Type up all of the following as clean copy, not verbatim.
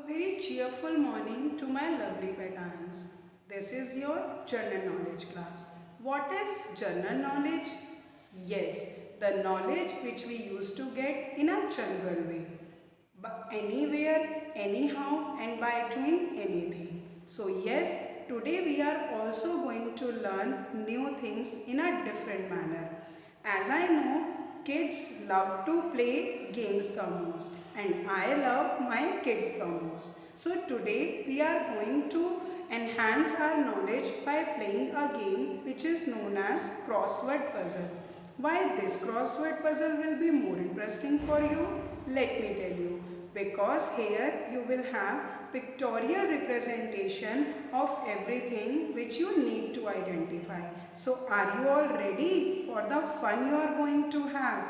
Very cheerful morning to my lovely petans. This is your general knowledge class. What is general knowledge? Yes, the knowledge which we used to get in a general way. But anywhere, anyhow and by doing anything. So yes, today we are also going to learn new things in a different manner. As I know, kids love to play games the most and I love my kids the most. So today we are going to enhance our knowledge by playing a game which is known as crossword puzzle. Why this crossword puzzle will be more interesting for you? Let me tell you. Because here you will have pictorial representation of everything which you need to identify. So are you all ready for the fun you are going to have?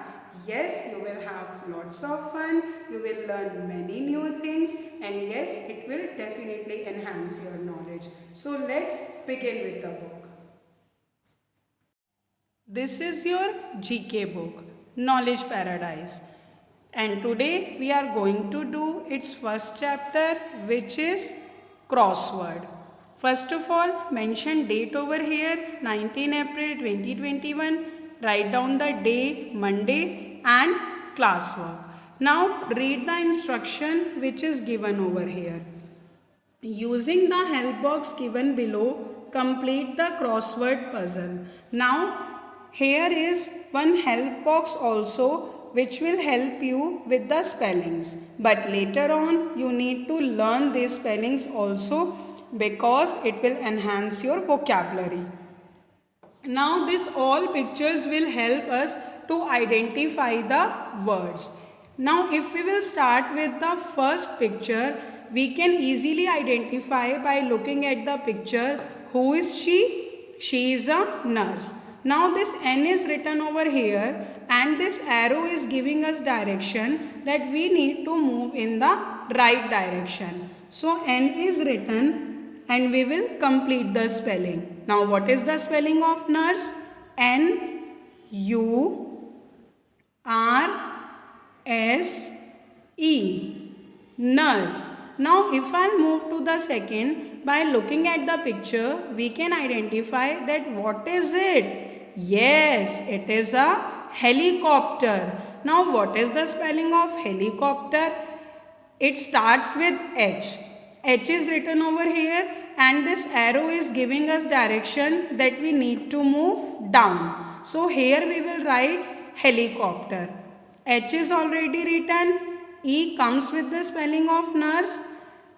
Yes, you will have lots of fun, you will learn many new things, and yes, it will definitely enhance your knowledge. So let's begin with the book. This is your GK book, Knowledge Paradise. And today we are going to do its first chapter, which is crossword. First of all, mention date over here, 19 April 2021. Write down the day, Monday, and classwork. Now read the instruction which is given over here. Using the help box given below, complete the crossword puzzle. Now here is one help box also which will help you with the spellings. But later on you need to learn these spellings also because it will enhance your vocabulary. Now these all pictures will help us to identify the words. Now if we will start with the first picture, we can easily identify by looking at the picture. Who is she? She is a nurse. Now this N is written over here and this arrow is giving us direction that we need to move in the right direction. So N is written and we will complete the spelling. Now what is the spelling of nurse? N-U-R-S-E. Nurse. Now if I move to the second, by looking at the picture, we can identify that what is it? Yes, it is a helicopter. Now what is the spelling of helicopter? It starts with H. H is written over here and this arrow is giving us direction that we need to move down. So here we will write helicopter. H is already written. E comes with the spelling of nurse.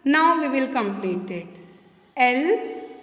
Now we will complete it. L-I-C-O-P-T-E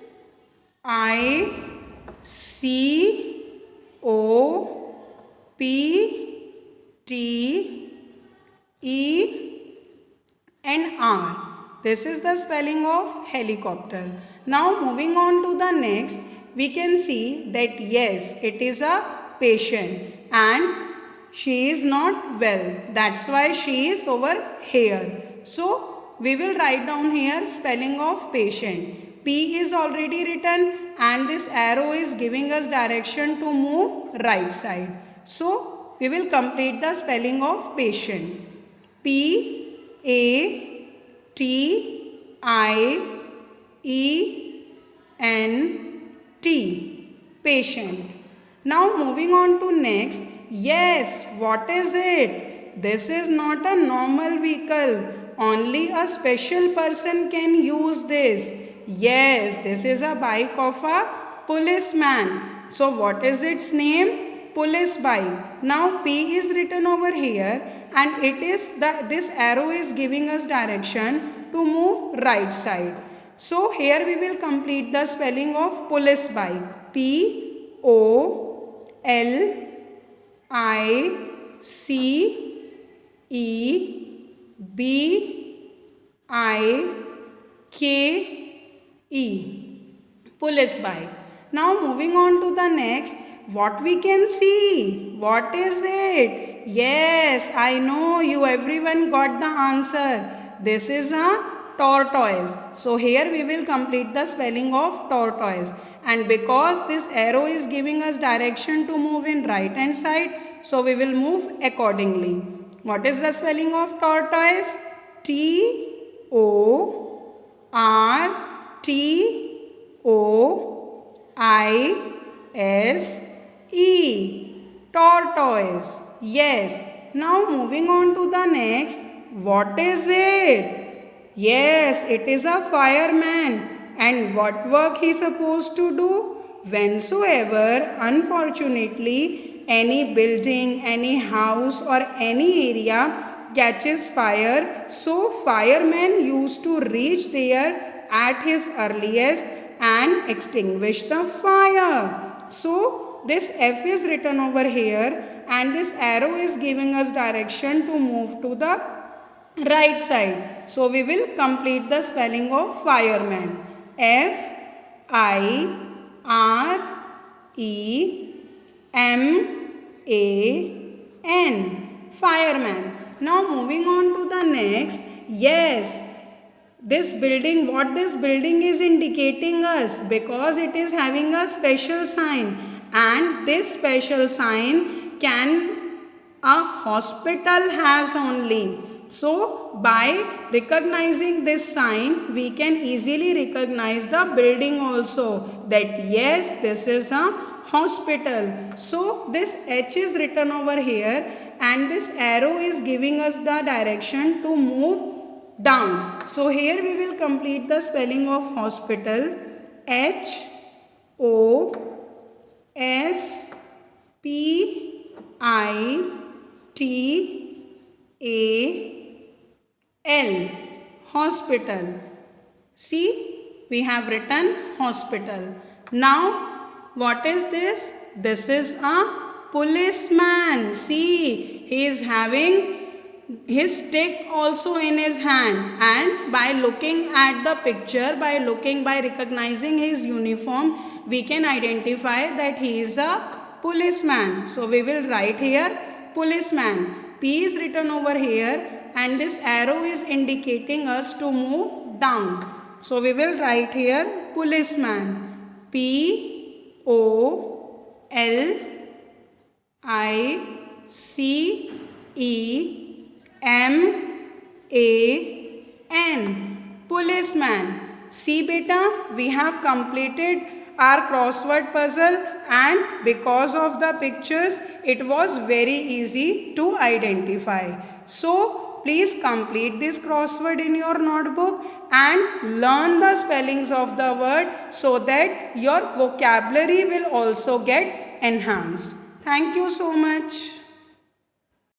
and R. This is the spelling of helicopter. Now moving on to the next, we can see that yes, it is a patient and she is not well. That's why she is over here. So we will write down here spelling of patient. P is already written and this arrow is giving us direction to move right side. So we will complete the spelling of patient. P-A-T-I-E-N-T. Patient. Now moving on to next. Yes, what is it? This is not a normal vehicle. Only a special person can use this. Yes, this is a bike of a policeman. So what is its name? Police bike. Now P is written over here and it is this arrow is giving us direction to move right side. So here we will complete the spelling of police bike. P-O-L-I-C-E-B-I-K-E. Police bike. Now moving on to the next. What we can see? What is it? Yes, I know you everyone got the answer. This is a tortoise. So here we will complete the spelling of tortoise. And because this arrow is giving us direction to move in right hand side, so we will move accordingly. What is the spelling of tortoise? T O R T O I S E. Tortoise. Yes. Now moving on to the next. What is it? Yes, it is a fireman. And what work he is supposed to do? Whensoever, unfortunately, any building, any house or any area catches fire, so firemen used to reach there at his earliest and extinguish the fire. So this F is written over here and this arrow is giving us direction to move to the right side. So we will complete the spelling of fireman. F I R E M A N. Fireman. Now moving on to the next. Yes, this building, what this building is indicating us, because it is having a special sign, and this special sign can a hospital has only. So by recognizing this sign, we can easily recognize the building also, that yes, this is a hospital. So this H is written over here and this arrow is giving us the direction to move down. So here we will complete the spelling of hospital. H O S P I T A L. Hospital. See, we have written hospital. Now, what is this? This is a policeman. See, he is having his stick also in his hand, and by looking at the picture, by recognizing his uniform, we can identify that he is a policeman. So we will write here policeman. P is written over here and this arrow is indicating us to move down. So we will write here policeman. P O L I C E M A N. Policeman. See beta, we have completed our crossword puzzle, and because of the pictures it was very easy to identify. So please complete this crossword in your notebook and learn the spellings of the word so that your vocabulary will also get enhanced. Thank you so much.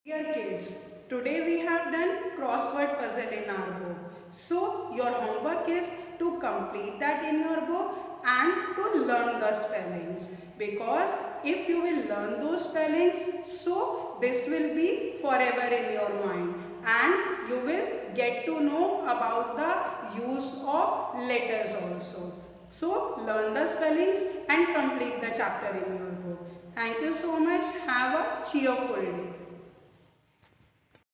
Dear kids, today we have done crossword puzzle in our book. So your homework is to complete that in your book and to learn the spellings, because if you will learn those spellings, so this will be forever in your mind and you will get to know about the use of letters also. So learn the spellings and complete the chapter in your book. Thank you so much. Have a cheerful day.